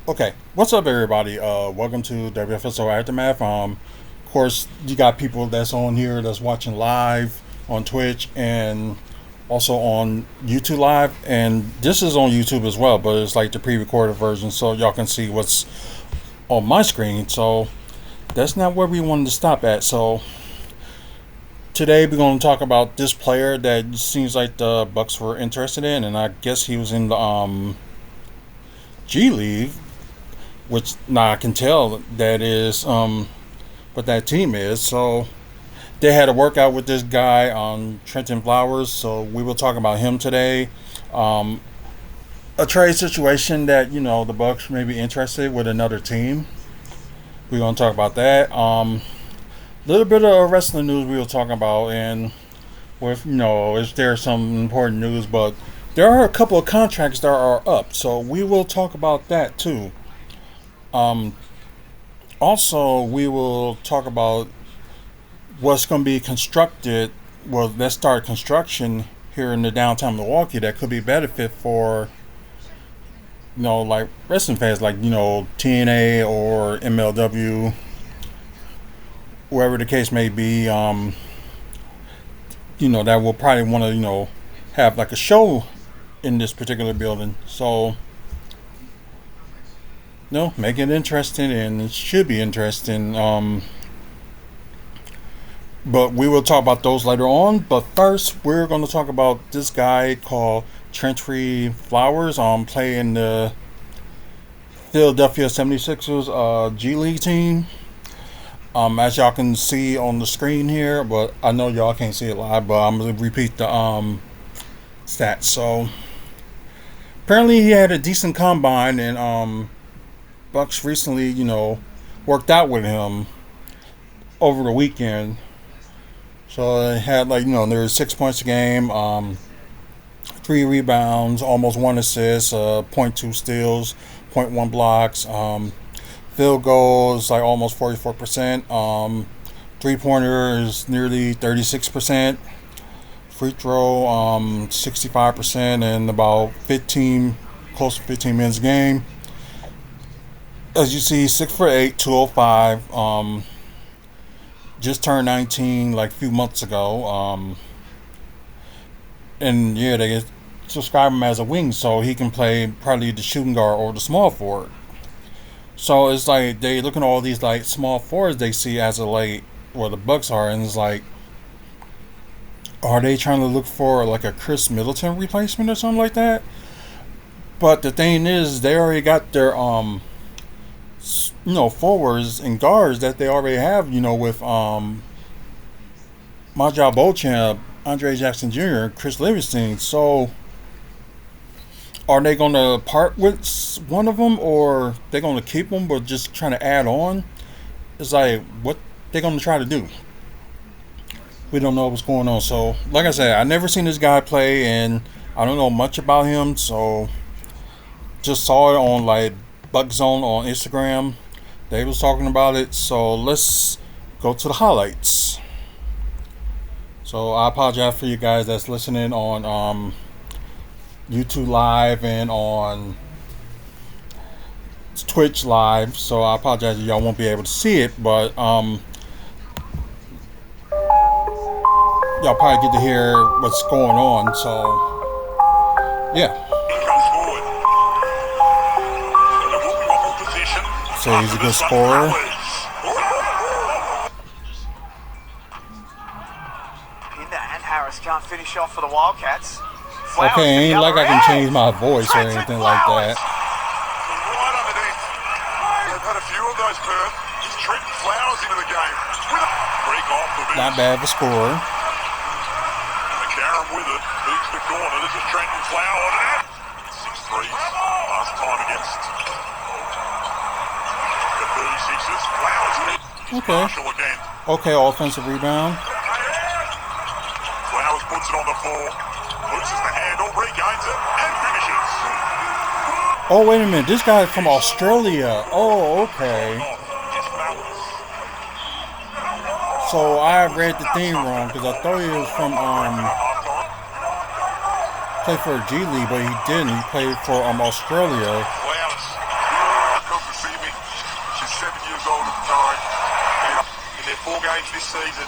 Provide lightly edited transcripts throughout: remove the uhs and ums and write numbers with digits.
Okay, what's up, everybody? Welcome to WFSO Aftermath. Of course, you got people that's on here that's watching live on Twitch and also on YouTube Live, and this is on YouTube as well, but it's like the pre-recorded version, so y'all can see what's on my screen. So that's not where we wanted to stop at. So today we're going to talk about this player that seems like the Bucks were interested in, and I guess he was in the G League, which now I can tell that is what that team is. So they had a workout with this guy on Trenton Flowers. So we will talk about him today. Um, a trade situation that the Bucks may be interested with another team. We're gonna talk about that. Little bit of wrestling news we will talk about, and with is there some important news, but there are a couple of contracts that are up, so we will talk about that too. Um, Also, we will talk about what's going to be constructed. Well, let's start construction here in the downtown Milwaukee that could be benefit for like wrestling fans, like TNA or MLW, wherever the case may be. That will probably want to have like a show in this particular building. So make it interesting, and it should be interesting. But we will talk about those later on. But first, we're going to talk about this guy called Trentry Flowers. Playing the Philadelphia 76ers G League team. As y'all can see on the screen here, but I know y'all can't see it live, but I'm going to repeat the stats. So apparently he had a decent combine, and Bucks recently, worked out with him over the weekend. So they had there was 6 points a game, 3 rebounds, almost 1 assist, point 2 steals, point 1 blocks, field goals like almost 44%, 3 pointer is nearly 36%, free throw 65%, and about 15, close to 15 minutes a game. As you see, 6'8", 205. Just turned 19 like a few months ago. And yeah, they subscribe him as a wing, so he can play probably the shooting guard or the small forward. So it's like they look at all these like small forwards they see as a like where the Bucks are, and it's like, are they trying to look for like a Chris Middleton replacement or something like that? But the thing is, they already got their forwards and guards that they already have, with Majal Beauchamp, Andre Jackson Jr., Chris Livingston. So are they going to part with one of them, or they going to keep them but just trying to add on? It's like, what they going to try to do? We don't know what's going on. So like I said, I never seen this guy play, and I don't know much about him, so just saw it on like Buck Zone on Instagram. They was talking about it, so let's go to the highlights. So I apologize for you guys that's listening on YouTube Live and on Twitch Live. So I apologize if y'all won't be able to see it, but y'all probably get to hear what's going on. So yeah. So he's a good scorer. Harris can't finish off for the Wildcats. Okay, ain't like I can change my voice or anything like that. Right underneath. They've had a few of those, Perth. He's Trenton Flowers into the game. Break off the Not bad for scorer. McCarron with it. Beats the corner. This is Trenton Flowers. 6 threes. Last time against the 36ers. Flowers. Okay. Marshall again. Okay, offensive rebound. Flowers puts it on the floor. Loses the handle. Regains it. And finishes. Oh, wait a minute. This guy is from Australia. Oh, okay. So I read the thing wrong because I thought he was from played for G League, but he didn't. He played for Australia. games this season.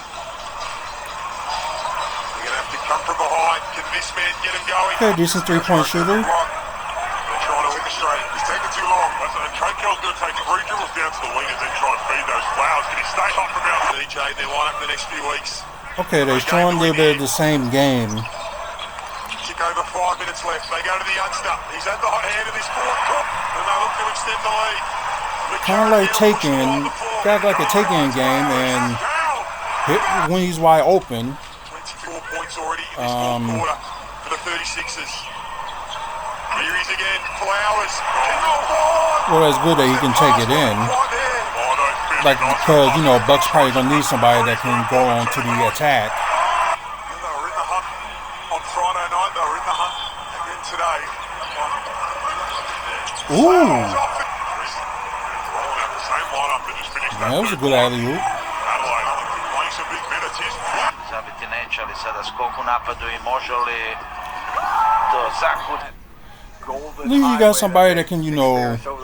You're going to have to come from behind. Can this man get him going? Okay, decent 3-point shooter. They're trying to orchestrate. He's taking too long. Trade Kell's going to take 3 dribbles down to the wing and then try and feed those Flowers. Can he stay hot from out DJ in their lineup the next few weeks? Okay, they're showing a little bit of the same game. Tick over 5 minutes left. They go to the youngster. He's at the hot hand of this fourth. And they look to extend the lead. Kind of like taking, got like a taking game and hit when he's wide open. 24 points already in this fourth quarter for the 36ers. Here he is again. Flowers. Well, that's good that he can take it in. Like, because, you know, Buck's probably going to need somebody that can go on to the attack. They were in the hunt on Friday night. They were in the hunt again today. Ooh. Rolling out the same lineup that just finished That was a good alley-oop. Adelaide playing some big minutes. Zabiti neće, ali sada skok u napadu I može li to zakuti. At least you got somebody that can, you know,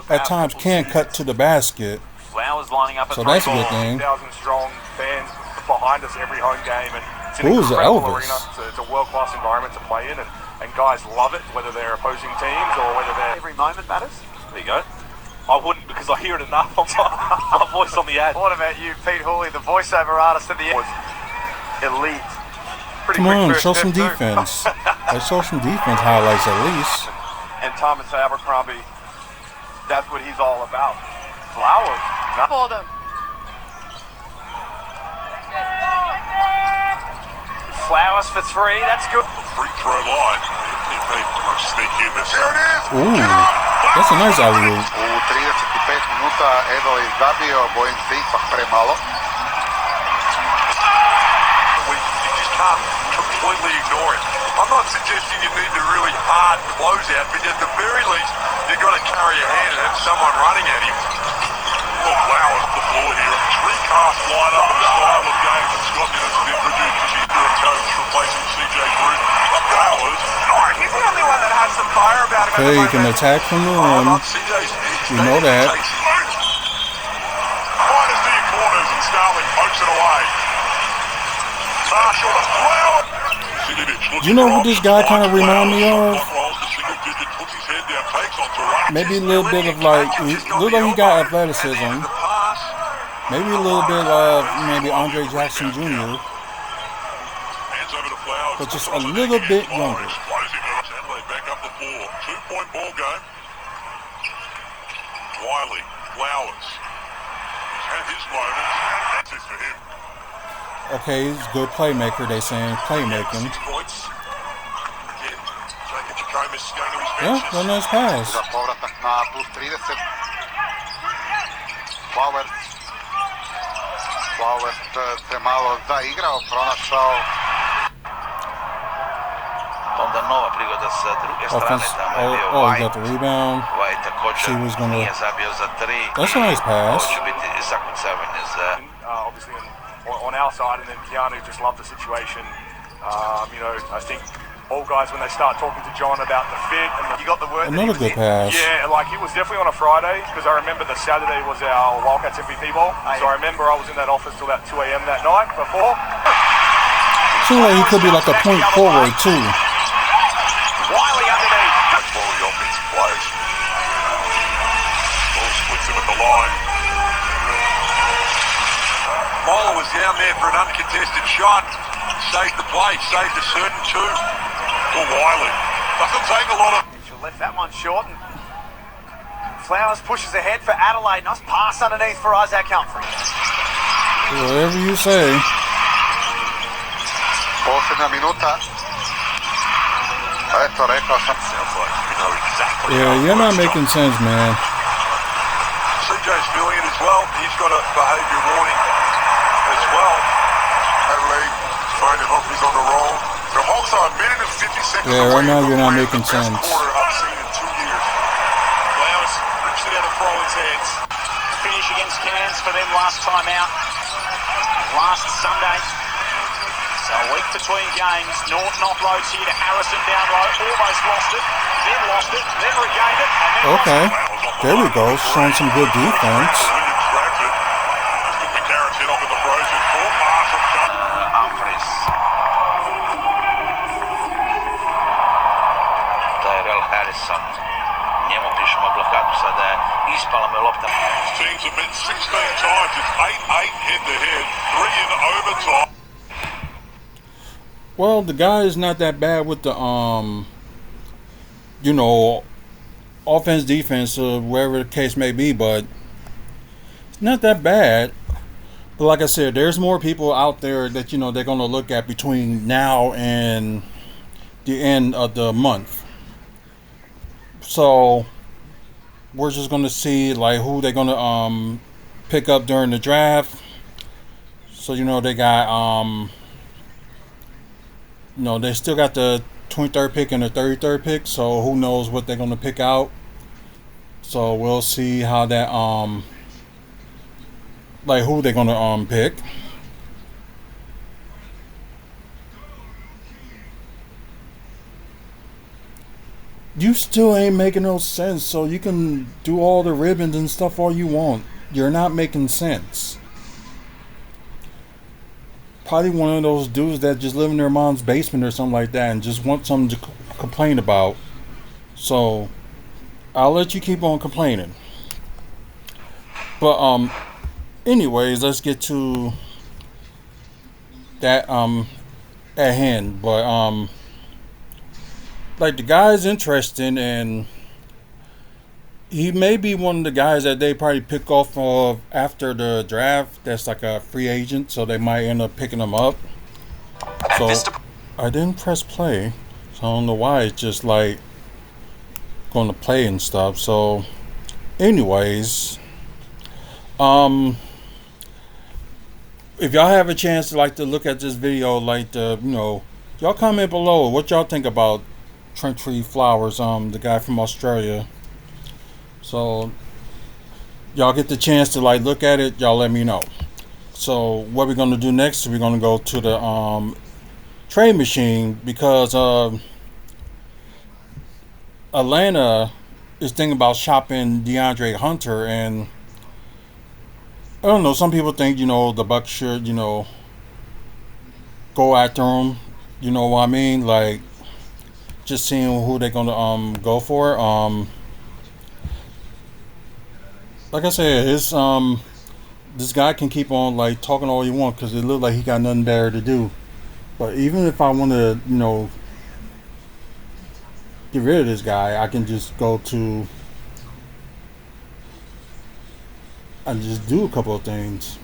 at times can cut to the basket. Flowers lining up So that's a good thing. 1,000 strong fans behind us every home game, and it's an Who's incredible Elvis? arena. It's a world-class environment to play in, and guys love it, whether they're opposing teams or whether they're... Every moment matters. There you go. I wouldn't, because I hear it enough on my voice on the ad. What about you, Pete Hooley, the voiceover artist at the end? Was elite. Pretty Come quick on, first show some step, too. defense. Let's show some defense highlights at least. And Thomas Abercrombie, that's what he's all about. Flowers. Not for them. Flowers for 3, that's good. Free throw line. They sneak in this. There it is. Ooh, that's a nice alley-oop. U 35 minuta Edo je izgubio, bojim se ipak premalo. You just can't completely ignore it. I'm not suggesting you need the really hard closeout, but at the very least, you've got to carry your hand and have someone running at him. Well, Flowers the floor here. Recast lineup and style of game that Scott Dennis introduced as his interim coach, replacing CJ Gruden. Flowers. He's the only one that has some fire about him. Okay, you can attack from the rim. You know that. Fires to your corners and Starling pokes it away. Marshall to Flowers. You know what this guy kind of remind me of? Maybe a little bit of like, look like he got athleticism. Maybe a little bit of maybe Andre Jackson Jr. But just a little bit younger. Back up the floor. 2-point ball game. Wiley, Flowers. He's had his moments. That's it for him. Okay, he's a good playmaker, they saying. Playmaking. 6 points. Again, Jacob Jacomas going to his Yeah, benches. well, nice pass. Za povratak na plus 30. Flowers se malo zaigrao, pronašao. Onda nova prigoda sa druge strane, Offense. tamo je bio Oh, he White. got the rebound. White također He was gonna- nije zabio za 3. That's a nice pass. Ovo će biti zakucavanje za... Obviously on our side, and then Keanu just loved the situation. You know, I think all guys, when they start talking to John about the fit, and you got the word. Another good pass. Yeah, like he was definitely on a Friday, because I remember the Saturday was our Wildcats MVP ball. So I remember I was in that office till about 2 a.m. that night before. Seems like he could be like a point forward too. Wiley underneath. Quality offensive players. Ball splits him at the line. Moller was down there for an uncontested shot. Saved the play, saved a certain 2. For Wiley. Doesn't take a lot of... She'll left that one short, and Flowers pushes ahead for Adelaide. Nice pass underneath for Isaac Humphrey. Whatever you say. Posljednja minuta. Eto, rekao sam. Sounds like you know exactly. Yeah, you're not making sense, man. CJ's feeling it as well. He's got a behaviour warning as well. Adelaide, finding Humphrey's on the roll. The Hawks are a minute and 50 seconds Yeah, right away now from you're not playing making the best sense. quarter I've seen in 2 years. Flowers rips it out of Frolin's hands. Finish against Cairns for them last time out, last Sunday. So a week between games. Norton offloads here to Harrison down low, almost lost it, then lost it, then regained it, and then Okay. There we go. Showing some good defense. Williams grabs it. Took the carrots in off of the frozen court. Will Harrison. Njemu pišemo blokadu, sada je ispala me lopta. Teams have met 16 times. It's 8-8 head-to-head, 3 in overtime. Well, the guy is not that bad with the you know, offense, defense, wherever the case may be, but it's not that bad. But like I said, there's more people out there that, you know, they're gonna look at between now and the end of the month. So we're just gonna see like who they're gonna pick up during the draft. So you know they got you know they still got the 23rd pick and the 33rd pick. So who knows what they're gonna pick out. So we'll see how that like who they're gonna pick. You still ain't making no sense, so you can do all the ribbons and stuff all you want. You're not making sense. Probably one of those dudes that just live in their mom's basement or something like that and just want something to complain about. So I'll let you keep on complaining. But anyways, let's get to that at hand. But like the guy's interesting, and he may be one of the guys that they probably pick off of after the draft. That's like a free agent, so they might end up picking him up. So I didn't press play, so I don't know why it's just like going to play and stuff. So anyways, if y'all have a chance to like to look at this video, like the y'all comment below what y'all think about Trent Flowers, the guy from Australia. So y'all get the chance to like look at it, y'all let me know. So what we're gonna do next is we're gonna go to the trade machine, because Atlanta is thinking about shopping DeAndre Hunter, and I don't know, some people think the Bucks should go after him, you know what I mean, like just seeing who they're gonna go for. Like I said, his this guy can keep on like talking all you want, because it looks like he got nothing better to do. But even if I want to get rid of this guy, I can just go to and just do a couple of things.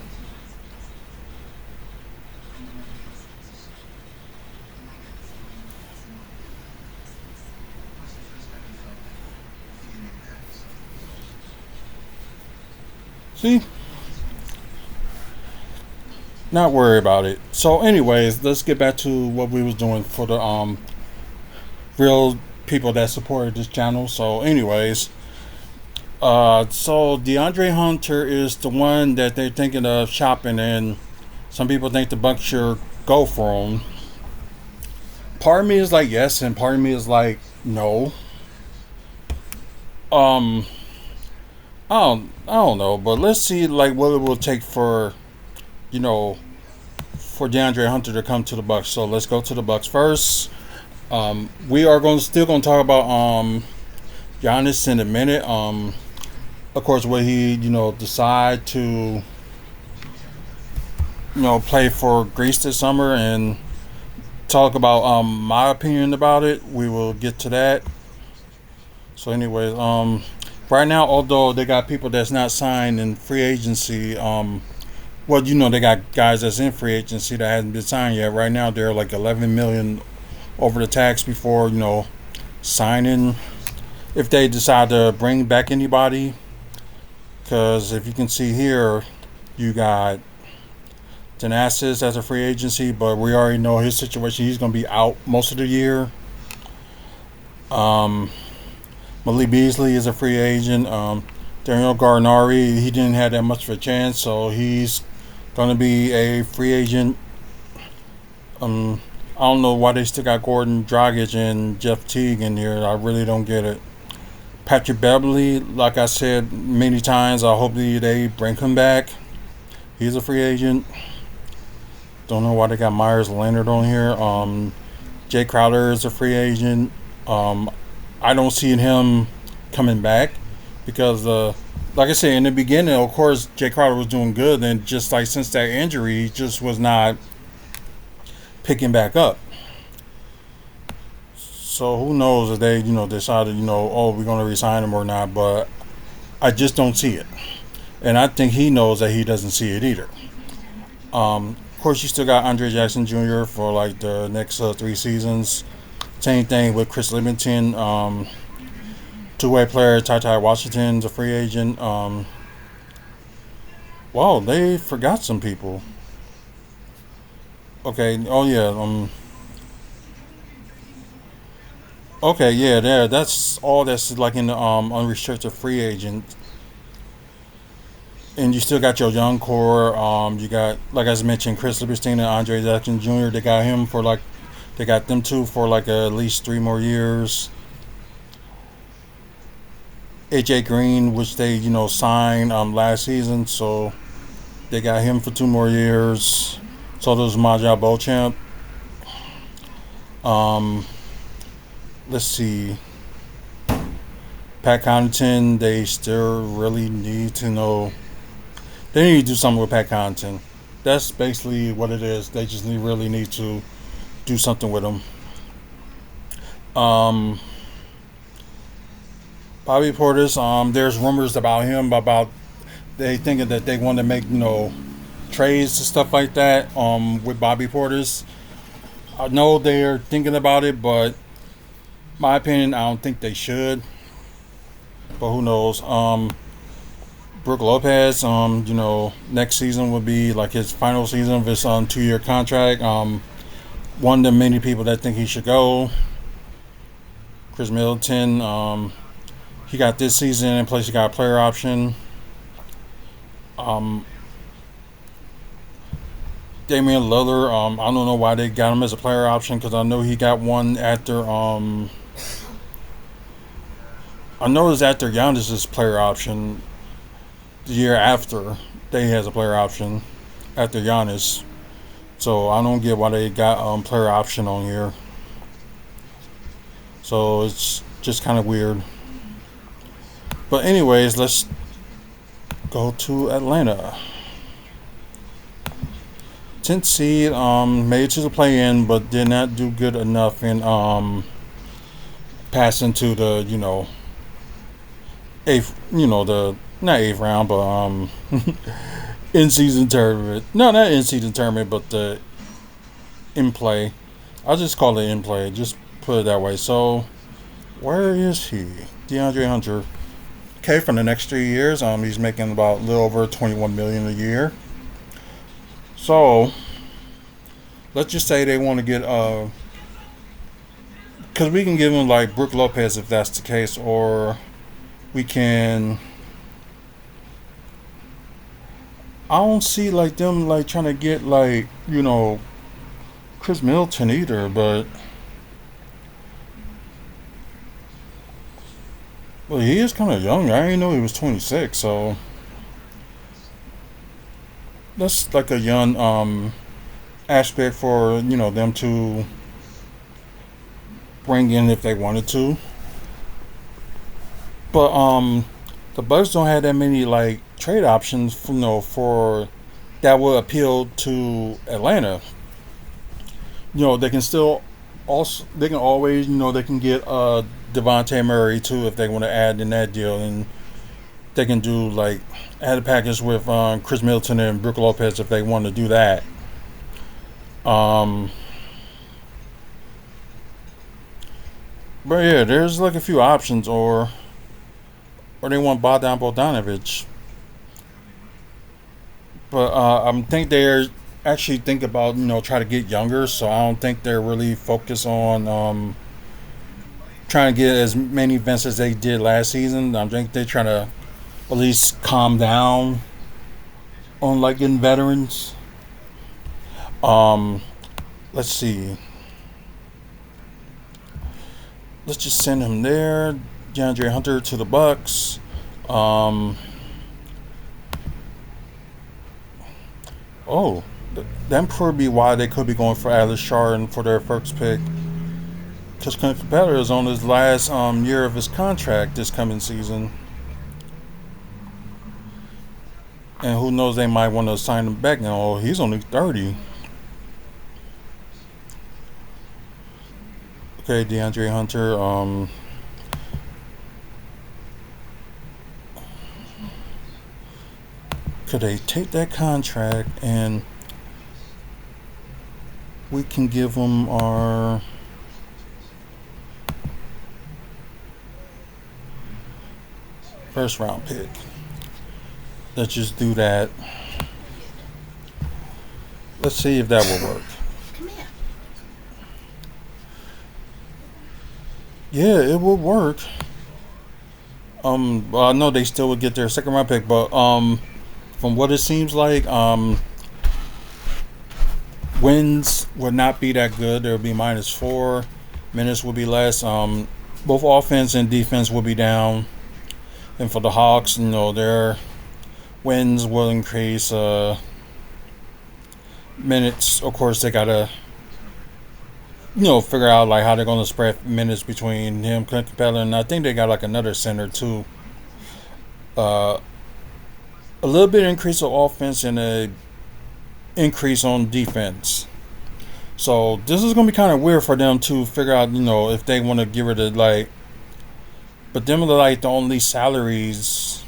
See? Not worry about it. So anyways, let's get back to what we was doing for the real people that supported this channel. So anyways, so DeAndre Hunter is the one that they're thinking of shopping, and some people think the Bucks should go for him. Part of me is like yes, and part of me is like no. I don't know, but let's see like what it will take for for DeAndre Hunter to come to the Bucks. So let's go to the Bucks first. We are still gonna talk about Giannis in a minute. Of course, will he decide to play for Greece this summer, and talk about my opinion about it. We will get to that. So anyways, right now, although they got people that's not signed in free agency, well, they got guys that's in free agency that hasn't been signed yet. Right now, they're like 11 million over the tax before signing, if they decide to bring back anybody. Because if you can see here, you got Thanasis as a free agency, but we already know his situation. He's going to be out most of the year. Malik Beasley is a free agent. Daniel Garnari, he didn't have that much of a chance, so he's going to be a free agent. I don't know why they still got Gordon Dragic and Jeff Teague in here. I really don't get it. Patrick Beverly, like I said many times, I hope they bring him back. He's a free agent. Don't know why they got Myers Leonard on here. Jay Crowder is a free agent. I don't see him coming back because, like I said in the beginning, of course, Jay Crowder was doing good, and just like since that injury, he just was not picking back up. So who knows if they, decided, oh, we're going to resign him or not. But I just don't see it, and I think he knows that he doesn't see it either. Of course, you still got Andre Jackson Jr. for like the next 3 seasons. Same thing with Chris Livingston. Two-way player Ty Ty Washington's a free agent. Wow, they forgot some people. Okay. Oh yeah. Okay. Yeah. There. That's all. That's like in the unrestricted free agent. And you still got your young core. You got, like I mentioned, Chris Livingston and Andre Jackson Jr. They got him for like, they got them two for like at least 3 more years. AJ Green, which they signed last season, so they got him for 2 more years. So there's Maja Beauchamp. Um, let's see, Pat Connaughton. They still really need to know. They need to do something with Pat Connaughton. That's basically what it is. They just really need to do something with him. Um, Bobby Portis. There's rumors about him about they thinking that they want to make trades and stuff like that. With Bobby Portis. I know they're thinking about it, but my opinion, I don't think they should. But who knows? Brook Lopez. Next season will be like his final season of his 2-year contract. One of the many people that think he should go. Chris Middleton. He got this season, and plus he got a player option. Um, Damian Lillard. I don't know why they got him as a player option because I know he got one after. I know it's after Giannis's player option. The year after, they has a player option after Giannis. So I don't get why they got player option on here. So it's just kind of weird. But anyways, let's go to Atlanta. 10th seed, made it to the play-in, but did not do good enough in passing to the eighth, the not eighth round, but in-season tournament. No, not in-season tournament, but the in-play. I'll just call it in-play. Just put it that way. So, where is he? DeAndre Hunter. Okay, for the next 3 years, he's making about a little over $21 million a year. So, let's just say they want to get because we can give him like Brook Lopez if that's the case, or we can. I don't see like them like trying to get like Chris Middleton either, but well, he is kind of young. I didn't know he was 26, so that's like a young aspect for them to bring in if they wanted to. But the Bucks don't have that many like trade options for that will appeal to Atlanta. They can still they can always they can get Devontae Murray too if they want to add in that deal, and they can do like add a package with Chris Middleton and Brook Lopez if they want to do that. But yeah, there's like a few options, or they want Bogdanovich. But I think they're actually think about try to get younger, so I don't think they're really focused on trying to get as many events as they did last season. I think they're trying to at least calm down on like getting veterans. Let's see. Let's just send him there. DeAndre Hunter to the Bucks. That could be why they could be going for Alice Shaw for their first pick. because Clint Capella is on his last year of his contract this coming season. And who knows, they might want to sign him back now. Oh, he's only 30. Okay, DeAndre Hunter. Could they take that contract and we can give him our first round pick? Let's just do that. Let's see if that will work. Yeah, it will work. Well, I know they still would get their second round pick, but from what it seems like, wins would not be that good. There would be -4. Minutes would be less. Both offense and defense will be down. And for the Hawks, their wins will increase. Minutes, of course, they gotta figure out like how they're gonna spread minutes between him, Clint Capella, and I think they got like another center too. A little bit increase of offense and a increase on defense. So this is gonna be kind of weird for them to figure out, if they want to get rid of but them are like the only salaries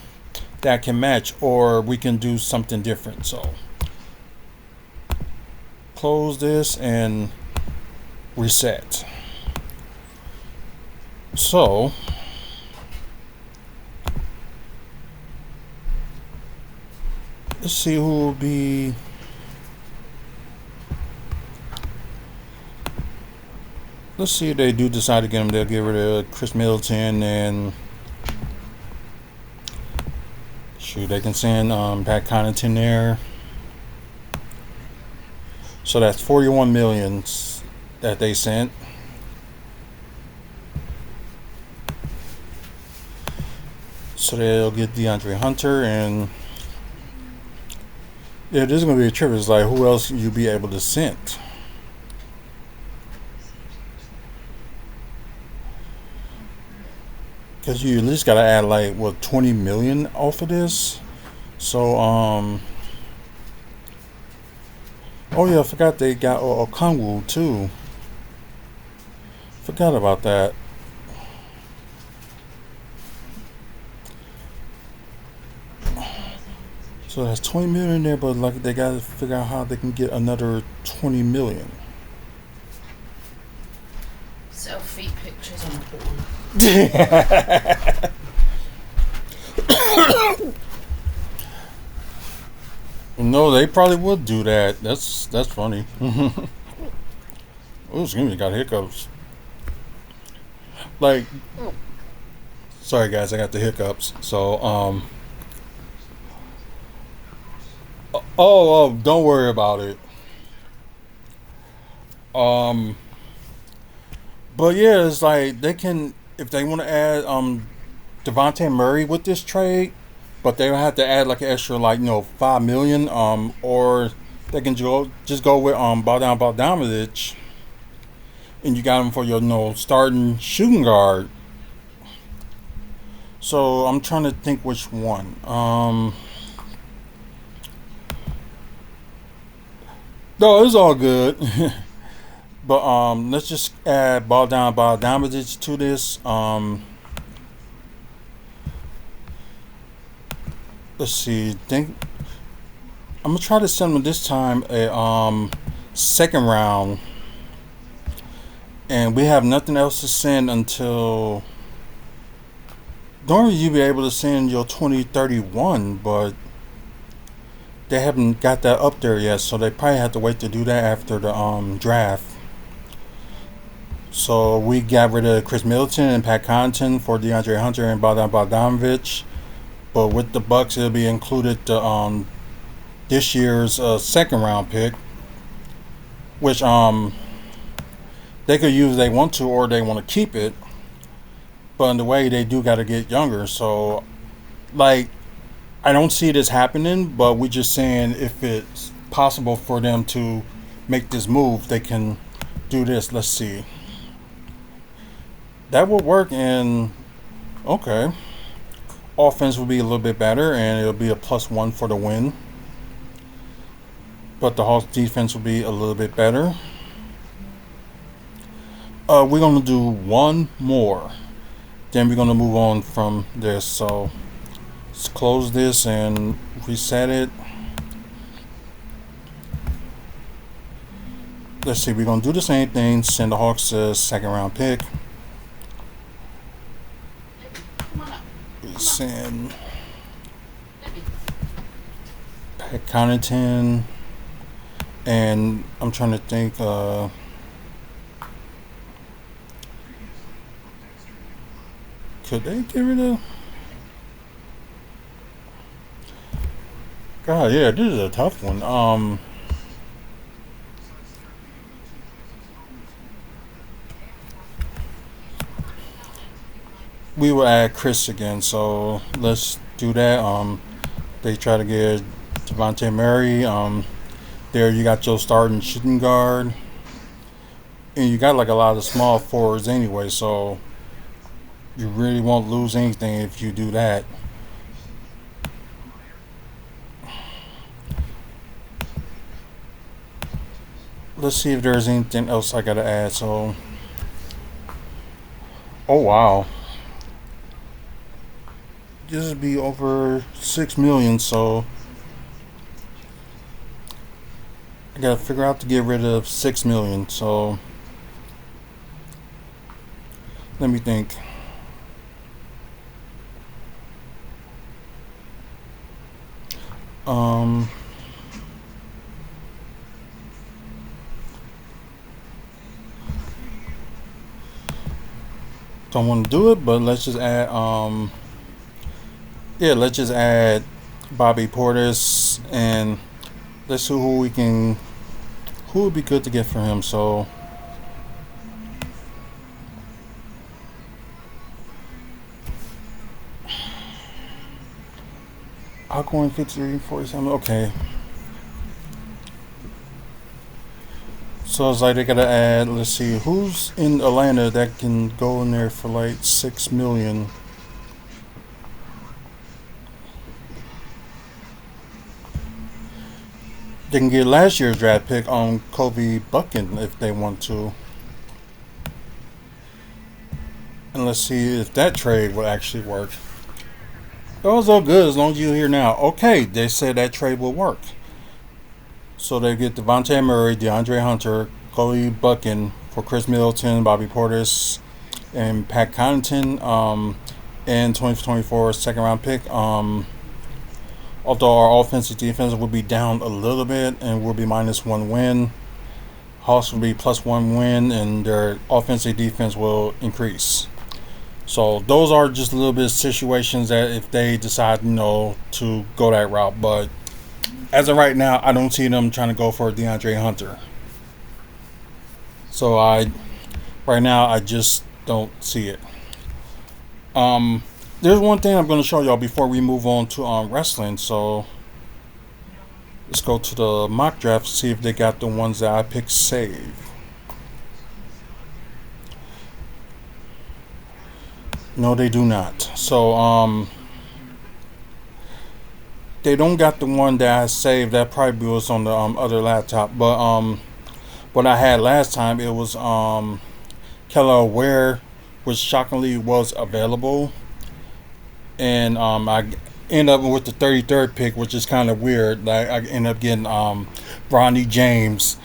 that can match, or we can do something different. So close this and reset. So let's see who will be. Let's see if they do decide to get him. They'll get rid of Chris Middleton and they can send Pat Connaughton there. So that's 41 million that they sent. So they'll get DeAndre Hunter, and yeah, this is gonna be a trip. It's like, who else you be able to send? Because you at least gotta add like 20 million off of this. So oh yeah, I forgot they got Okongwu too. Forgot about that. So that's 20 million there, but like they gotta figure out how they can get another 20 million. Selfie pictures on porn. No, they probably would do that. That's funny. Oh, excuse me, got hiccups. Like, sorry guys, I got the hiccups. So oh, don't worry about it. But yeah, it's like they can, if they want to add Devontae Murray with this trade, but they have to add like an extra 5 million, or they can just go with Bogdan Bogdanovic, and you got him for your starting shooting guard. So I'm trying to think which one. No, it's all good. But let's just add Bogdan Bogdanovic to this. Let's see. I'm gonna try to send them this time a second round, and we have nothing else to send until. Normally you'd be able to send your 2031, but they haven't got that up there yet, so they probably have to wait to do that after the draft. So we got rid of Chris Middleton and Pat Connaughton for DeAndre Hunter and Bogdan Bogdanovic. But with the Bucks, it'll be included this year's second round pick, which they could use if they want to, or they want to keep it. But in the way, they do got to get younger. So, I don't see this happening, but we're just saying if it's possible for them to make this move, they can do this. Let's see. that would work. And okay, offense will be a little bit better, and it'll be a +1 for the win. But the Hawks defense will be a little bit better. We're gonna do one more. Then we're gonna move on from this. So let's close this and reset it. Let's see, we're gonna do the same thing. Send the Hawks a second round pick. We send Pat Connaughton, and I'm trying to think. Could they get rid of? God, yeah, this is a tough one. We will add Chris again, so let's do that. They try to get Devontae Murray. There you got your starting shooting guard, and you got like a lot of small forwards anyway, so you really won't lose anything if you do that. Let's see if there's anything else I gotta add. So, oh wow, this would be over 6 million. So I gotta figure out to get rid of 6 million. So let me think. Don't want to do it, but let's just add yeah, let's just add Bobby Portis, and let's see who would be good to get for him. So I'll go in 53-47. Okay. So it's like they gotta add, let's see, who's in Atlanta that can go in there for like 6 million. They can get last year's draft pick on Kobe Bucken if they want to. And let's see if that trade will actually work. It was all good as long as you're here now. Okay, they said that trade will work. So they get Devontae Murray, DeAndre Hunter, Kobe Bucken for Chris Middleton, Bobby Portis, and Pat Connaughton, and 2024 second round pick. Although our offensive defense will be down a little bit and will be -1 win, Hawks will be +1 win, and their offensive defense will increase. So those are just a little bit of situations that if they decide, to go that route. But as of right now, I don't see them trying to go for DeAndre Hunter. So right now, I just don't see it. There's one thing I'm going to show y'all before we move on to wrestling. So let's go to the mock draft, see if they got the ones that I picked save. No, they do not. So they don't got the one that I saved. That probably was on the other laptop. But what I had last time, it was Keller Ware, which shockingly was available. And I end up with the 33rd pick, which is kind of weird. Like I end up getting Bronny James,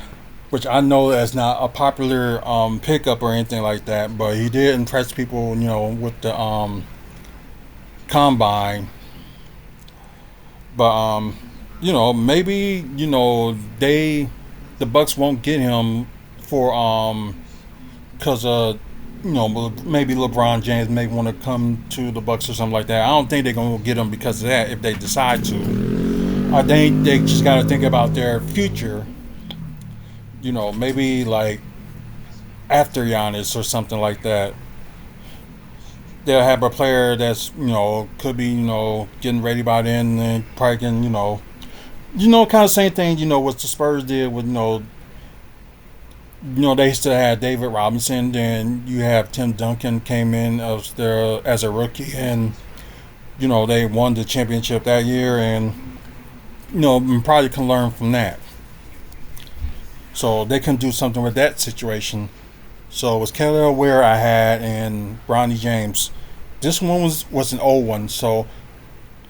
which I know that's not a popular pickup or anything like that, but he did impress people, with the combine. But maybe the Bucks won't get him for because maybe LeBron James may want to come to the Bucks or something like that. I don't think they're gonna get him because of that if they decide to. I think they just got to think about their future. Maybe like after Giannis or something like that. They'll have a player that's could be getting ready by then, and probably can kind of same thing what the Spurs did with they still had David Robinson. Then you have Tim Duncan came in as a rookie, and they won the championship that year, and probably can learn from that. So they can do something with that situation. So it was Kelly Ware I had and Bronny James. This one was an old one. So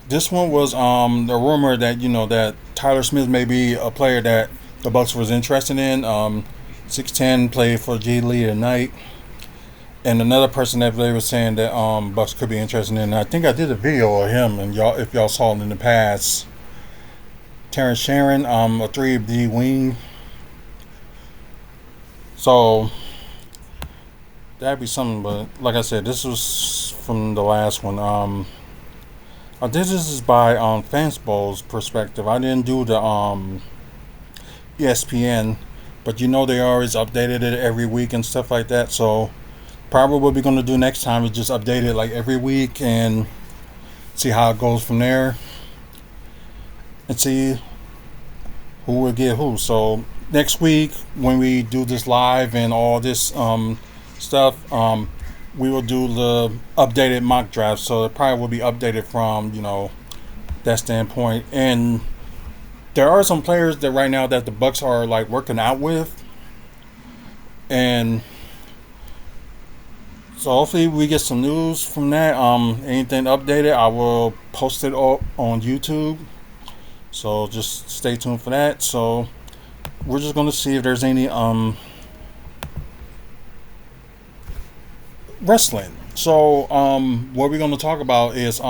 this one was the rumor that that Tyler Smith may be a player that the Bucks was interested in. 6'10", played for G League tonight. And another person that they were saying that Bucks could be interested in. I think I did a video of him, and if y'all saw it in the past, Terrence Sharon, a 3D wing. So that'd be something. But like I said, this was from the last one. This is by Fanspo's perspective. I didn't do the ESPN, but they always updated it every week and stuff like that. So probably what we're going to do next time is just update it like every week and see how it goes from there and see who will get who. So next week when we do this live and all this stuff, we will do the updated mock draft. So it probably will be updated from that standpoint. And there are some players that right now that the Bucks are like working out with, and so hopefully we get some news from that. Anything updated, I will post it on YouTube. So just stay tuned for that. So we're just gonna see if there's any wrestling. So what we're gonna talk about is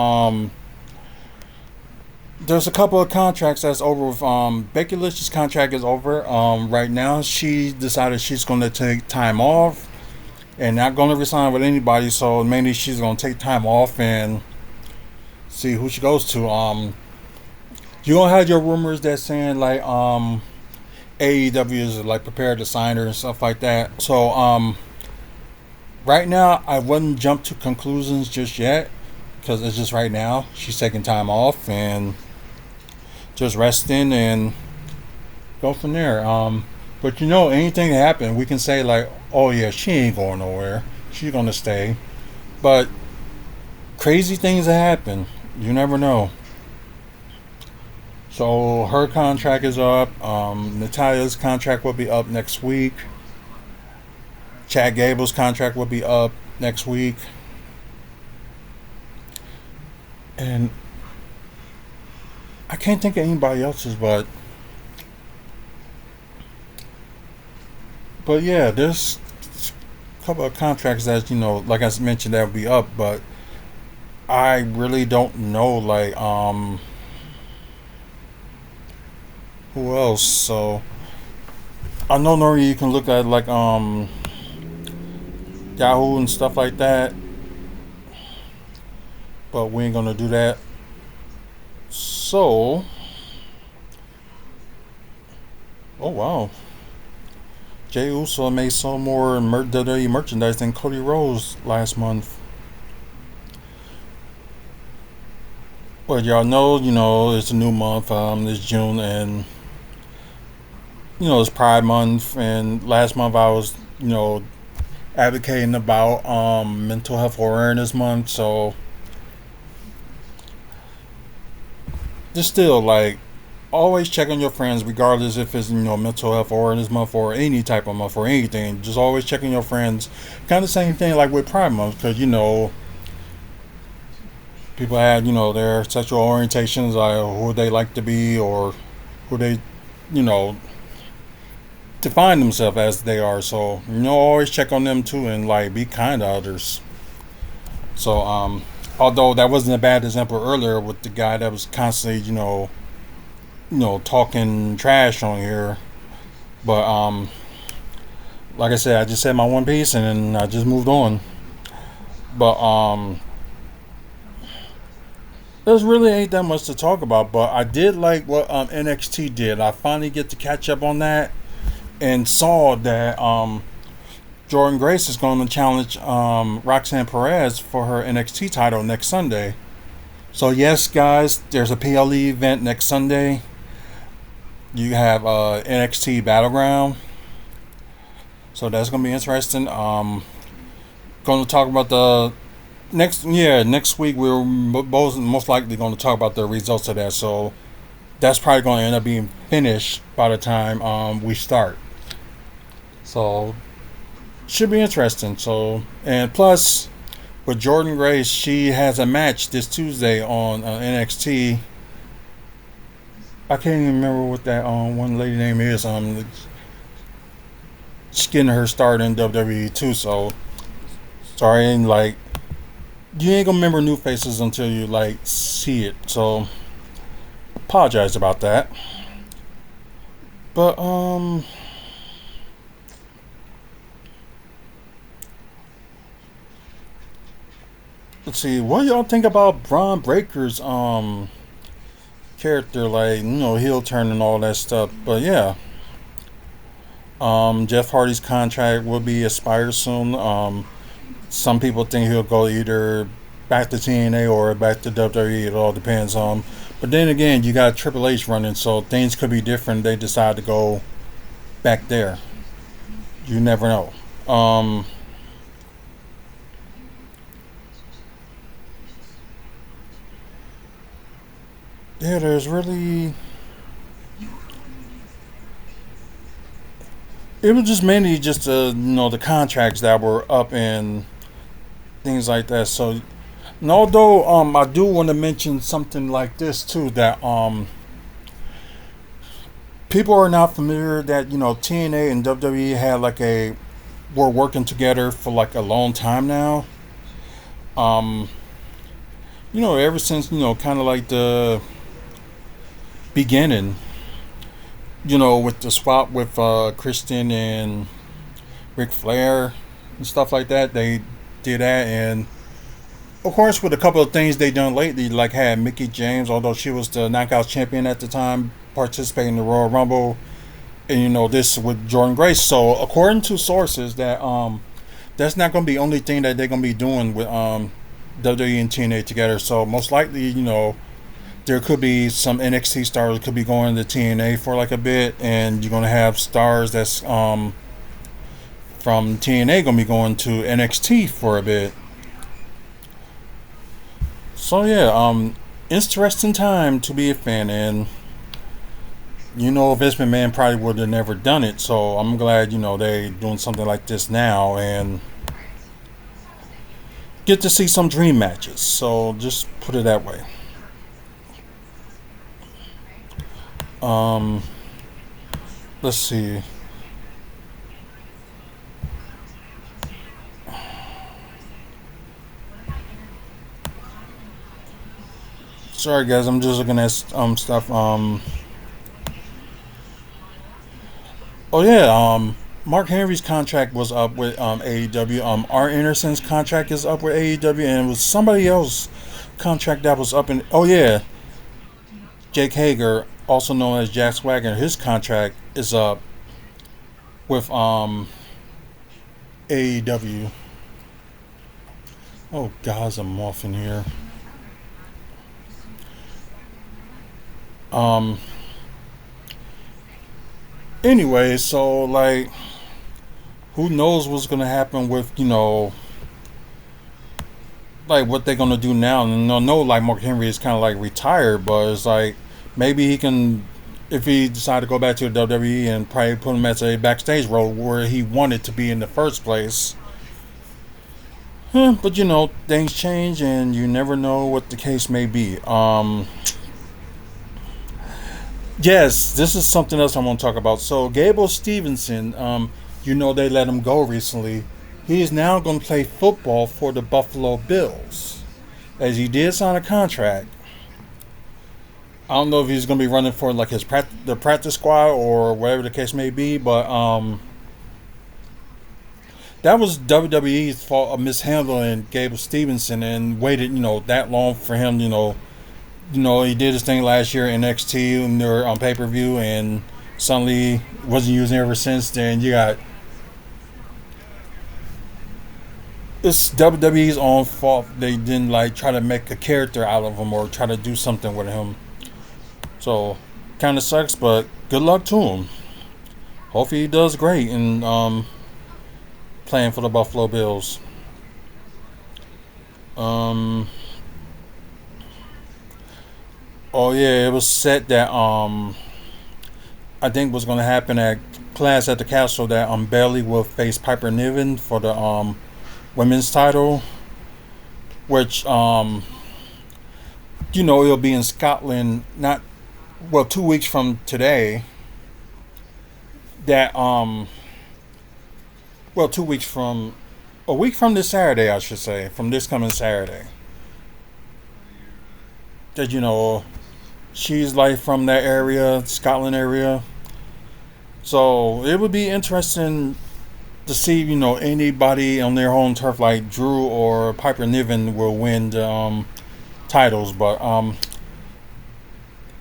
there's a couple of contracts that's over with Becky Lynch's contract is over. Right now she decided she's gonna take time off and not gonna resign with anybody, so mainly she's gonna take time off and see who she goes to. You gonna have your rumors that saying like AEW is like prepared to sign her and stuff like that. So right now I wouldn't jump to conclusions just yet, because it's just right now she's taking time off and just resting and go from there. But anything can happen. We can say like, oh yeah, she ain't going nowhere, she's gonna stay. But crazy things happen, you never know. So her contract is up. Natalia's contract will be up next week. Chad Gable's contract will be up next week. And I can't think of anybody else's, but yeah, there's a couple of contracts that like I mentioned, that will be up, but I really don't know like who else. So I know normally you can look at like Yahoo and stuff like that, but we ain't gonna do that. So oh wow, Jey Uso made some more WWE merchandise than Cody Rhodes last month. But y'all know, it's a new month. It's June, and it's Pride Month. And last month I was advocating about Mental Health Awareness Month. So just still like always check on your friends, regardless if it's Mental Health Awareness Month or any type of month or anything. Just always check on your friends. Kind of the same thing like with Pride Month, because people have their sexual orientations, who they like to be, or who they define themselves as they are. So always check on them too, and like be kind to others. So although that wasn't a bad example earlier with the guy that was constantly talking trash on here, but like I said, I just said my one piece and then I just moved on. But there's really ain't that much to talk about, but I did like what NXT did. I finally get to catch up on that and saw that Jordan Grace is going to challenge Roxanne Perez for her NXT title next Sunday. So yes, guys, there's a PLE event next Sunday. You have NXT Battleground. So that's gonna be interesting. Going to talk about the next week. We're both most likely going to talk about the results of that. So that's probably going to end up being finished by the time we start. So should be interesting. So, and plus with Jordan Grace, she has a match this Tuesday on NXT. I can't even remember what that one lady name is. She's getting her start in WWE too. So sorry, and like you ain't gonna remember new faces until you like see it. So apologize about that. But let's see. What do y'all think about Braun Breaker's character? Like, heel turn and all that stuff. But yeah. Jeff Hardy's contract will be expired soon. Some people think he'll go either back to TNA or back to WWE. It all depends on. But then again, you got Triple H running, so things could be different. They decide to go back there. You never know. Yeah, there's really. It was just mainly just the contracts that were up and things like that. So, and although I do want to mention something like this too, that people are not familiar that TNA and WWE had were working together for like a long time now. Ever since kind of like the beginning. With the swap with Christian and Ric Flair and stuff like that, they did that, and of course with a couple of things they done lately, like had Mickie James, although she was the Knockout champion at the time, participating in the Royal Rumble, and this with Jordan Grace. So according to sources, that's not going to be the only thing that they're going to be doing with WWE and TNA together. So most likely, there could be some NXT stars that could be going to TNA for like a bit, and you're gonna have stars that's from TNA gonna be going to NXT for a bit. So yeah, interesting time to be a fan, and Vince McMahon probably would have never done it. So I'm glad they doing something like this now and get to see some dream matches. So just put it that way. Let's see. Sorry guys, I'm just looking at stuff. Oh yeah, Mark Henry's contract was up with AEW. Art Anderson's contract is up with AEW, and it was somebody else's contract that was up in. Oh yeah, Jake Hager, also known as Jack Swagger, his contract is up with AEW. Oh guys, I'm off in here. Anyway, so like, who knows what's gonna happen with like what they're gonna do now? And I know like Mark Henry is kind of like retired, but it's like maybe he can, if he decide to go back to the WWE, and probably put him as a backstage role where he wanted to be in the first place. But things change, and you never know what the case may be. Yes, this is something else I want to talk about. So Gable Stevenson, they let him go recently. He is now going to play football for the Buffalo Bills, as he did sign a contract. I don't know if he's going to be running for like the practice squad or whatever the case may be, but that was WWE's fault of mishandling Gable Stevenson and waited that long for him. He did his thing last year in NXT and they were on pay-per-view, and suddenly wasn't using it ever since. Then you got, it's WWE's own fault. They didn't try to make a character out of him or try to do something with him. So kind of sucks, but good luck to him. Hopefully he does great, and playing for the Buffalo Bills. Oh yeah, it was set that I think was going to happen at Clash at the Castle that Bailey will face Piper Niven for the women's title, which it'll be in Scotland, not 2 weeks from today. That 2 weeks from a week from this Saturday, I should say, from this coming Saturday. That she's like from that area, Scotland area. So it would be interesting to see, anybody on their home turf like Drew or Piper Niven will win the titles. But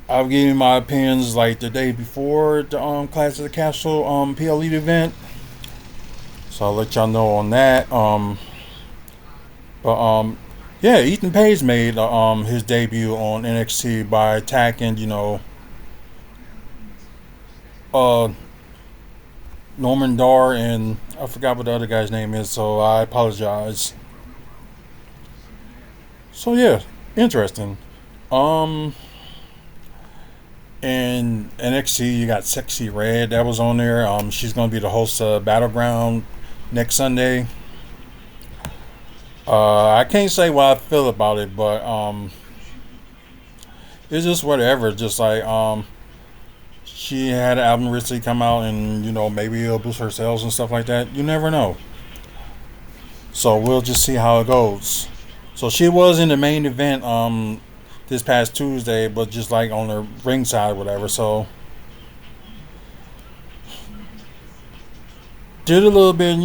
I'll give you my opinions like the day before the Clash of the Castle PLE event. So I'll let y'all know on that. Yeah, Ethan Page made his debut on NXT by attacking, Norman Dar, and I forgot what the other guy's name is, so I apologize. So yeah, interesting. And NXT, you got Sexy Red that was on there. She's gonna be the host of Battleground next Sunday. I can't say what I feel about it, but it's just whatever. Just like she had an album recently come out, and maybe it'll boost her sales and stuff like that. You never know. So we'll just see how it goes. So she was in the main event this past Tuesday, but just like on the ringside, whatever. So did a little bit,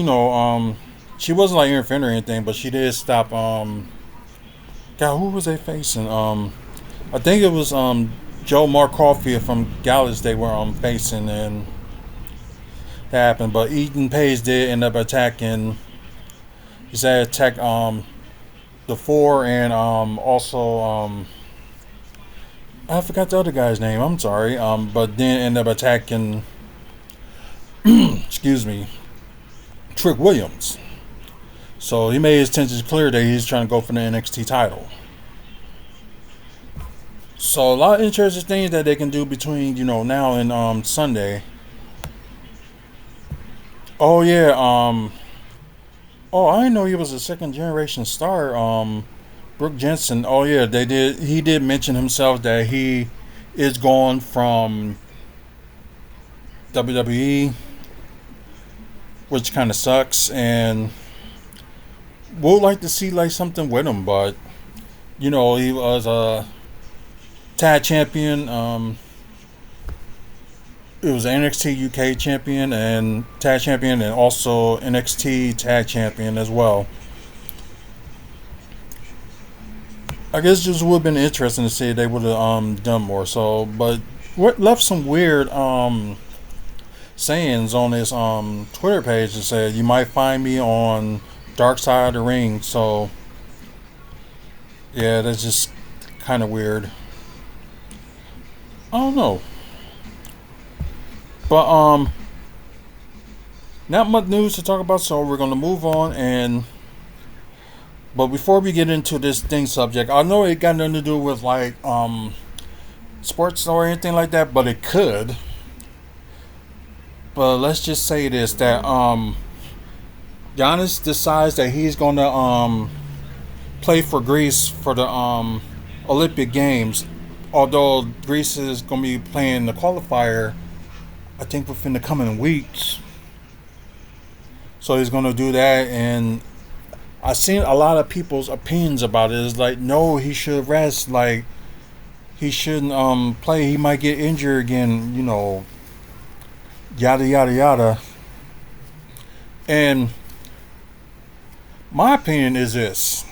she wasn't like interfering or anything, but she did stop. God, who was they facing? I think it was Joe Mark Caulfield from Gallus. They were facing, and that happened. But Ethan Page did end up attacking. He said attack the Four, and also I forgot the other guy's name. I'm sorry. But then end up attacking. Excuse me, Trick Williams. So he made his intentions clear that he's trying to go for the NXT title. So a lot of interesting things that they can do between now and Sunday. Oh yeah, I didn't know he was a second generation star. Brooke Jensen. Oh yeah, he did mention himself that he is gone from WWE, which kind of sucks, and would like to see like something with him, but he was a tag champion. It was NXT UK champion and tag champion, and also NXT tag champion as well. I guess just would have been interesting to see if they would have done more. So, but what left some weird sayings on his Twitter page that said you might find me on Dark Side of the Ring. So yeah, that's just kind of weird. I don't know, but not much news to talk about, so we're gonna move on. But before we get into this subject, I know it got nothing to do with like sports or anything like that, but it could. But let's just say this, that Giannis decides that he's gonna play for Greece for the Olympic Games. Although Greece is gonna be playing the qualifier, I think within the coming weeks. So he's gonna do that, and I've seen a lot of people's opinions about it. It's like, no, he should rest. Like, he shouldn't play. He might get injured again. Yada yada yada. And my opinion is this: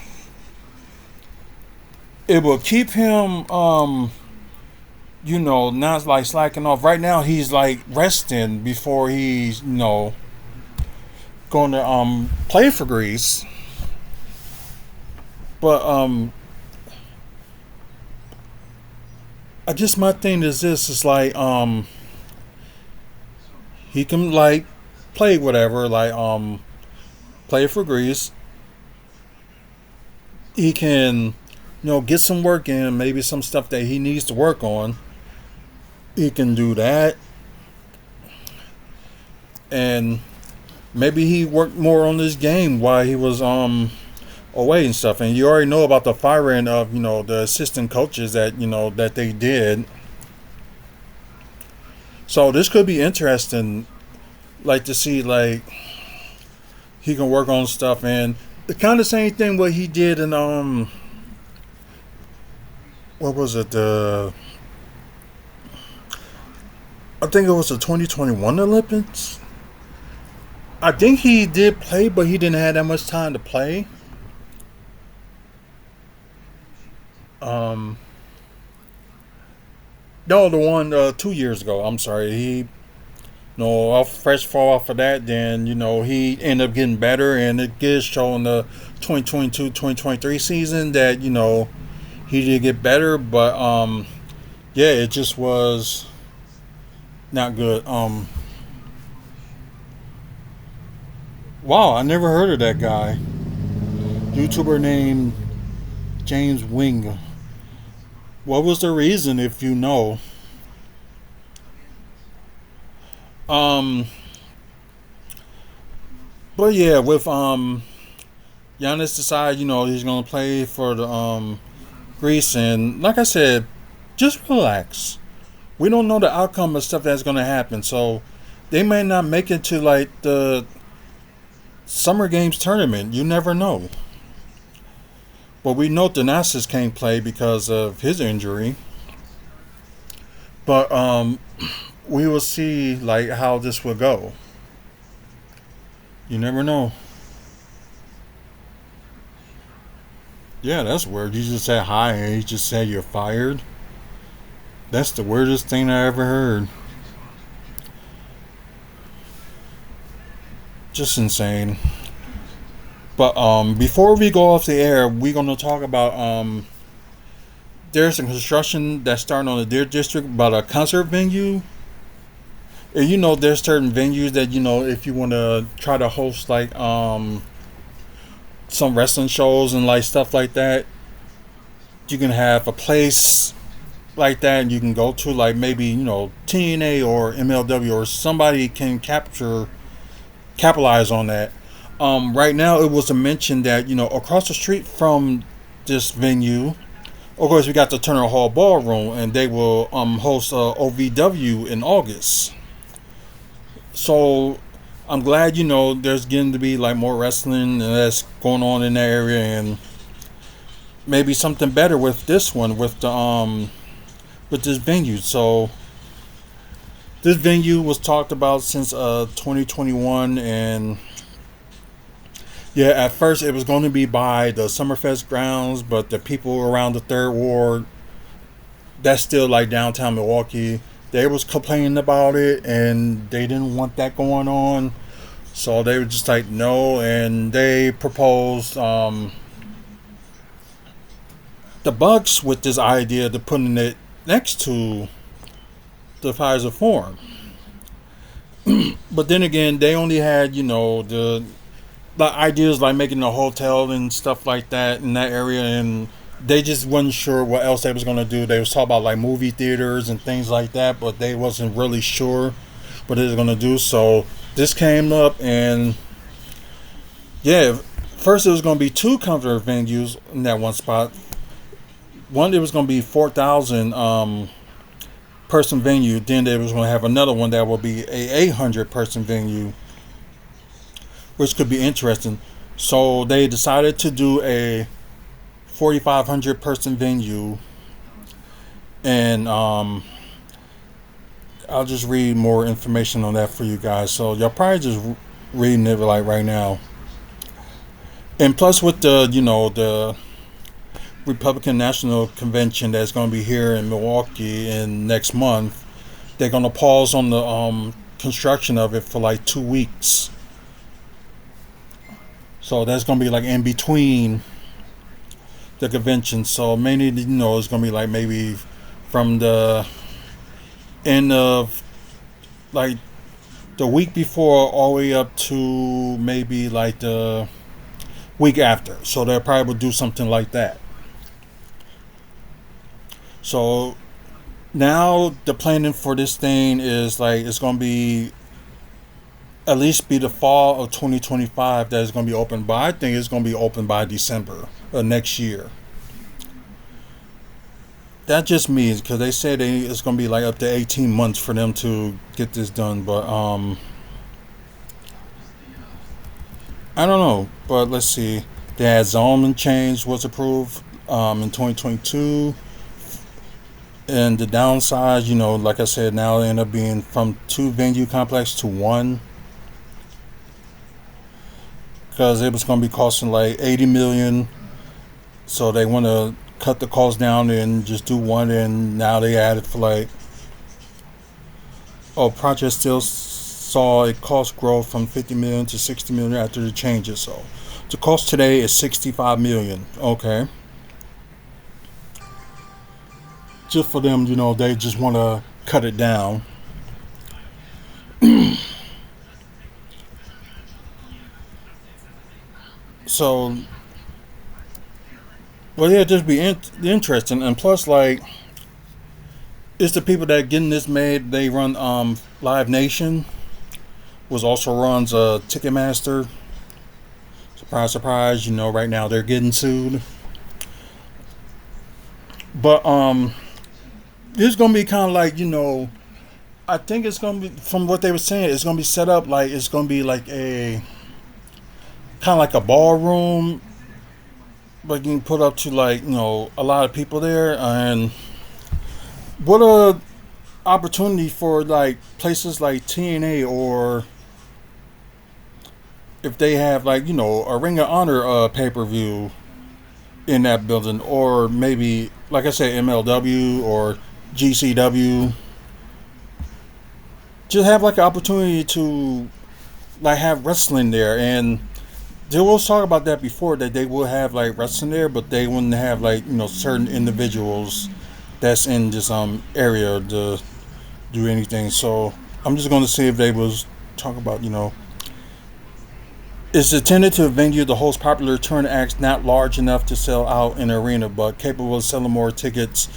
it will keep him, not like slacking off. Right now, he's like resting before he's, going to play for Greece. But I guess my thing is this: is like he can like play whatever, like play for Greece. He can, get some work in, maybe some stuff that he needs to work on. He can do that. And maybe he worked more on this game while he was away and stuff. And you already know about the firing of, the assistant coaches that, that they did. So this could be interesting, like, to see, like, he can work on stuff. And the kind of same thing what he did in what was it, I think it was the 2021 Olympics. I think he did play, but he didn't have that much time to play. No, the one 2 years ago. I'm sorry. He, off fresh fall off of that, then he ended up getting better, and it did show in the 2022-2023 season that he did get better, but yeah, it just was not good. Wow, I never heard of that guy. YouTuber named James Wing. What was the reason, if you know? But yeah, with Giannis decided, he's gonna play for the Greece, and like I said, just relax. We don't know the outcome of stuff that's gonna happen, so they may not make it to like the Summer Games tournament. You never know. But we know Thanasis can't play because of his injury. But we will see like how this will go. You never know. Yeah, that's weird. You just said hi and he just said you're fired. That's the weirdest thing I ever heard. Just insane. But before we go off the air, we're gonna talk about there's some construction that's starting on the Deer District about a concert venue. And there's certain venues that if you want to try to host like some wrestling shows and like stuff like that, you can have a place like that and you can go to, like maybe TNA or MLW or somebody can capitalize on that. Right now, it was a mention that across the street from this venue, of course, we got the Turner Hall Ballroom, and they will host OVW in August. So I'm glad there's getting to be like more wrestling that's going on in that area, and maybe something better with this one with the with this venue. So this venue was talked about since 2021, and yeah, at first it was going to be by the Summerfest grounds, but the people around the Third Ward, that's still like downtown Milwaukee, they was complaining about it and they didn't want that going on. So they were just like, no, and they proposed the Bucks with this idea of putting it next to the Pfizer Forum. But then again, they only had, the ideas like making a hotel and stuff like that in that area, and they just wasn't sure what else they was going to do. They was talking about like movie theaters and things like that, but they wasn't really sure what they was going to do. So this came up, and yeah, first it was going to be two comforter venues in that one spot. One, it was going to be 4,000 person venue. Then they was going to have another one that will be a 800 person venue, which could be interesting. So they decided to do a 4,500 person venue, and I'll just read more information on that for you guys. So y'all probably just reading it like right now. And plus with the the Republican National Convention that's going to be here in Milwaukee in next month, they're going to pause on the construction of it for like 2 weeks. So that's going to be like in between the convention. So mainly, it's going to be like maybe from the end of like the week before all the way up to maybe like the week after. So they'll probably do something like that. So now the planning for this thing is like it's gonna be at least be the fall of 2025 that is gonna be open. But I think it's gonna be open by December of next year. That just means because they say it's gonna be like up to 18 months for them to get this done. But I don't know. But let's see. They had zoning change was approved in 2022. And the downside, you know, like I said, now they end up being from 2 venue complex to 1. Because it was going to be costing like 80 million. So they want to cut the cost down and just do 1. And now they added for like, project still saw a cost growth from 50 million to 60 million after the changes. So the cost today is 65 million. Okay. Just for them, you know, they just want to cut it down. So, well, yeah, just be interesting. And plus, like, it's the people that getting this made. They run Live Nation, was also runs Ticketmaster. Surprise, surprise. You know, right now they're getting sued. But this is gonna be kind of like, you know, I think it's gonna be, from what they were saying, it's gonna be set up like it's gonna be like a kind of like a ballroom, but you can put up to like, you know, a lot of people there. And what a opportunity for like places like TNA, or if they have like, you know, a Ring of Honor pay-per-view in that building, or maybe like I said, MLW or GCW. Just have like an opportunity to like have wrestling there. And they will talk about that before, that they will have like wrestling there, but they wouldn't have like, you know, certain individuals that's in this area to do anything. So I'm just going to see if they was talk about, you know, it's intended to venue the host popular touring acts not large enough to sell out an arena, but capable of selling more tickets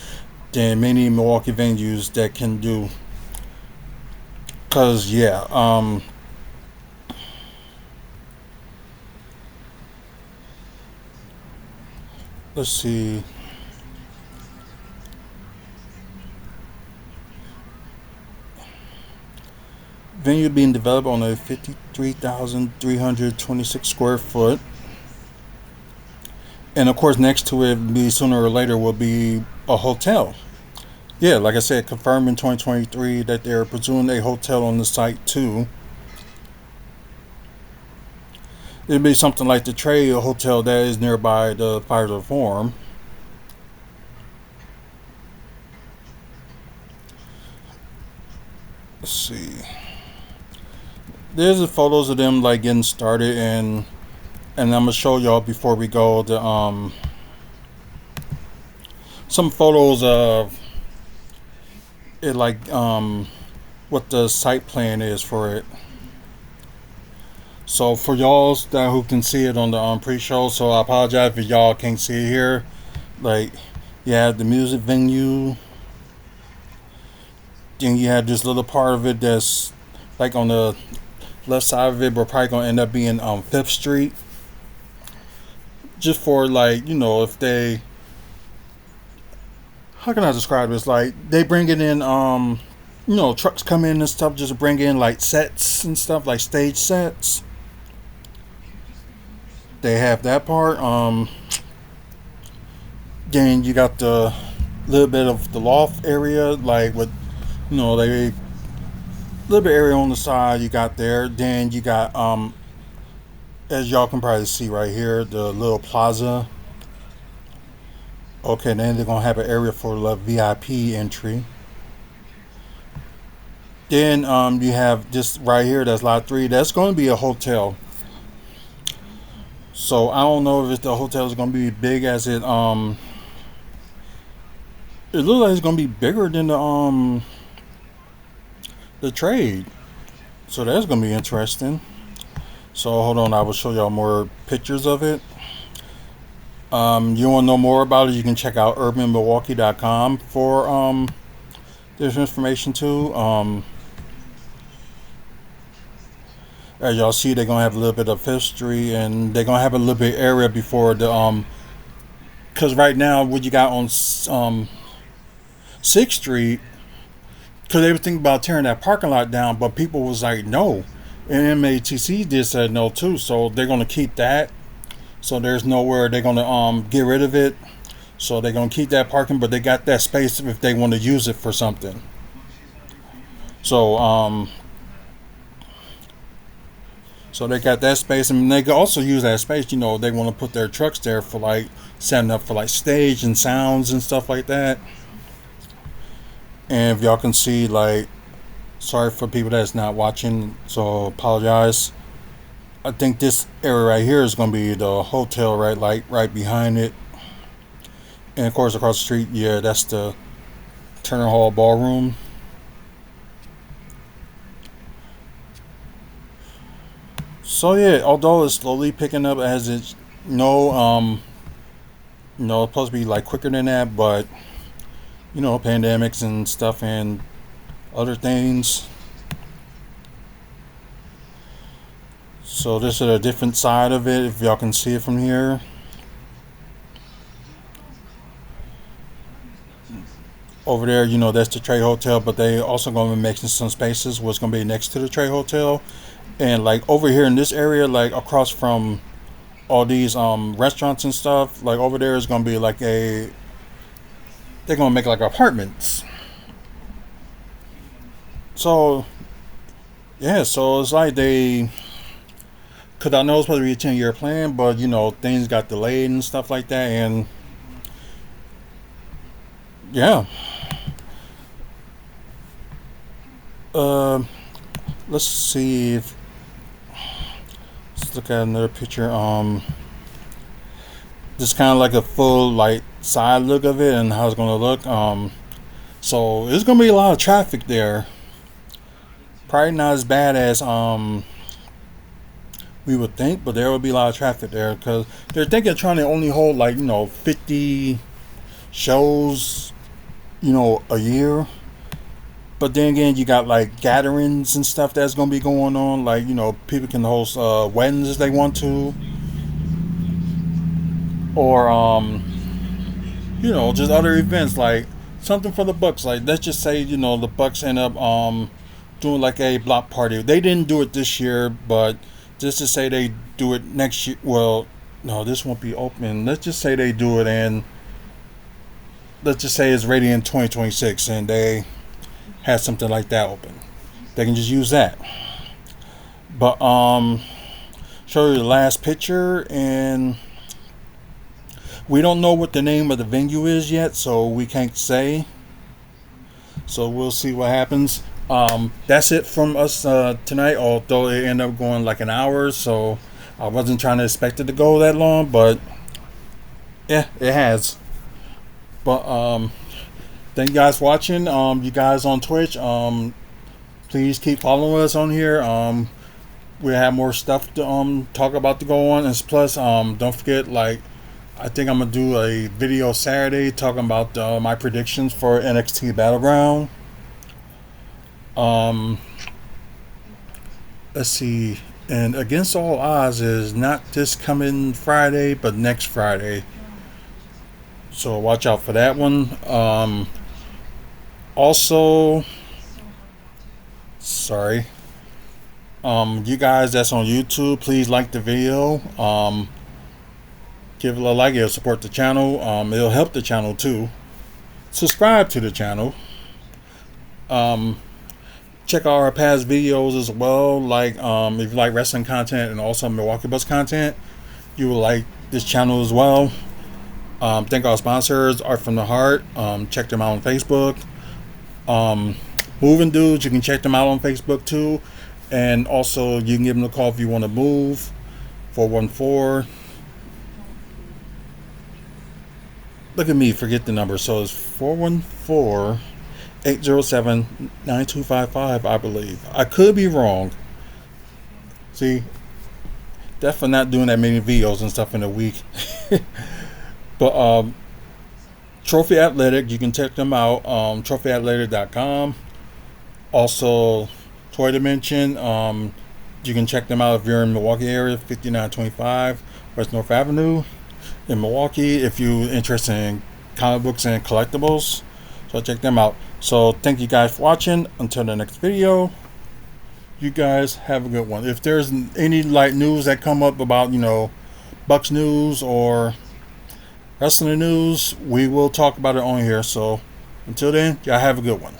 than many Milwaukee venues that can do. Cause yeah, let's see. Venue being developed on a 53,326 square foot. And of course, next to it, be sooner or later, will be a hotel. Yeah, like I said, confirmed in 2023 that they're pursuing a hotel on the site too. It'd be something like the Trade Hotel that is nearby the Fiserv Forum. Let's see. There's the photos of them like getting started, and I'm gonna show y'all before we go the some photos of it, like what the site plan is for it. So for y'all that who can see it on the pre-show, so I apologize if y'all can't see it here. Like, you have the music venue, then you have this little part of it that's like on the left side of it, but probably gonna end up being 5th Street. Just for like, you know, if they, how can I describe this? Like, they bring it in, you know, trucks come in and stuff, just bring in like sets and stuff, like stage sets. They have that part. Then you got the little bit of the loft area, like with, you know, they little bit area on the side you got there. Then you got as y'all can probably see right here, the little plaza. Okay, then they're gonna have an area for the VIP entry. Then you have this right here, that's lot 3. That's going to be a hotel. So I don't know if the hotel is going to be big as it looks like it's going to be bigger than the Trade. So that's gonna be interesting. So hold on, I will show y'all more pictures of it. You want to know more about it, you can check out urbanmilwaukee.com for this information too. As y'all see, they're gonna have a little bit of history, and they're gonna have a little bit area before the because right now what you got on 6th Street, because they were thinking about tearing that parking lot down, but people was like no, and MATC did said no too, so they're gonna keep that. So there's nowhere they're gonna get rid of it. So they're gonna keep that parking, but they got that space if they want to use it for something. So so they got that space, and they can also use that space. You know, they want to put their trucks there for like setting up for like stage and sounds and stuff like that. And if y'all can see, like, sorry for people that's not watching, so apologize. I think this area right here is going to be the hotel, right behind it. And of course, across the street, yeah, that's the Turner Hall Ballroom. So yeah, although it's slowly picking up as it's it's supposed to be like quicker than that, but pandemics and stuff and other things. So this is a different side of it, if y'all can see it from here. Over there, that's the Trade Hotel, but they also going to be making some spaces what's going to be next to the Trade Hotel. And like over here in this area, like across from all these restaurants and stuff, like over there is going to be like they're going to make like apartments. So yeah, so it's like because I know it's supposed to be a 10-year plan, but things got delayed and stuff like that, and yeah. Let's see if let's look at another picture. Just kind of like a full like side look of it and how it's gonna look. So there's gonna be a lot of traffic there. Probably not as bad as we would think, but there will be a lot of traffic there because they're thinking of trying to only hold like 50 shows a year. But then again, you got like gatherings and stuff that's gonna be going on. Like people can host weddings if they want to, or just other events like something for the Bucks. Like let's just say the Bucks end up doing like a block party. They didn't do it this year, but just to say they do it next year. Well, no, this won't be open. Let's just say they do it, and let's just say it's ready in 2026, and they have something like that open. They can just use that. But show you the last picture, and we don't know what the name of the venue is yet, so we can't say. So we'll see what happens. That's it from us tonight, although it ended up going like an hour, so I wasn't trying to expect it to go that long, but yeah, it has. But thank you guys for watching. You guys on Twitch, please keep following us on here. We have more stuff to talk about to go on, and plus don't forget, like, I think I'm gonna do a video Saturday talking about my predictions for NXT Battleground. Let's see, and Against All Odds is not this coming Friday, but next Friday. So watch out for that one. Also, sorry. You guys that's on YouTube, please like the video. Give it a like. It'll support the channel. It'll help the channel too. Subscribe to the channel. Check out our past videos as well. Like if you like wrestling content and also Milwaukee Bucks content, you will like this channel as well. Thank our sponsors, Art from the Heart. Check them out on Facebook. Moving Dudes, you can check them out on Facebook too. And also you can give them a call if you want to move. 414. Look at me, forget the number. So it's 414 807-9255, I believe. I could be wrong. See, definitely not doing that many videos and stuff in a week. But Trophy Athletic, you can check them out. Trophyathletic.com. Also, Toy Dimension. You can check them out if you're in Milwaukee area, 5925 West North Avenue in Milwaukee. If you're interested in comic books and collectibles, so check them out. So thank you guys for watching. Until the next video, you guys have a good one. If there's any like news that come up about, you know, Bucks news or wrestling news, we will talk about it on here. So until then, y'all have a good one.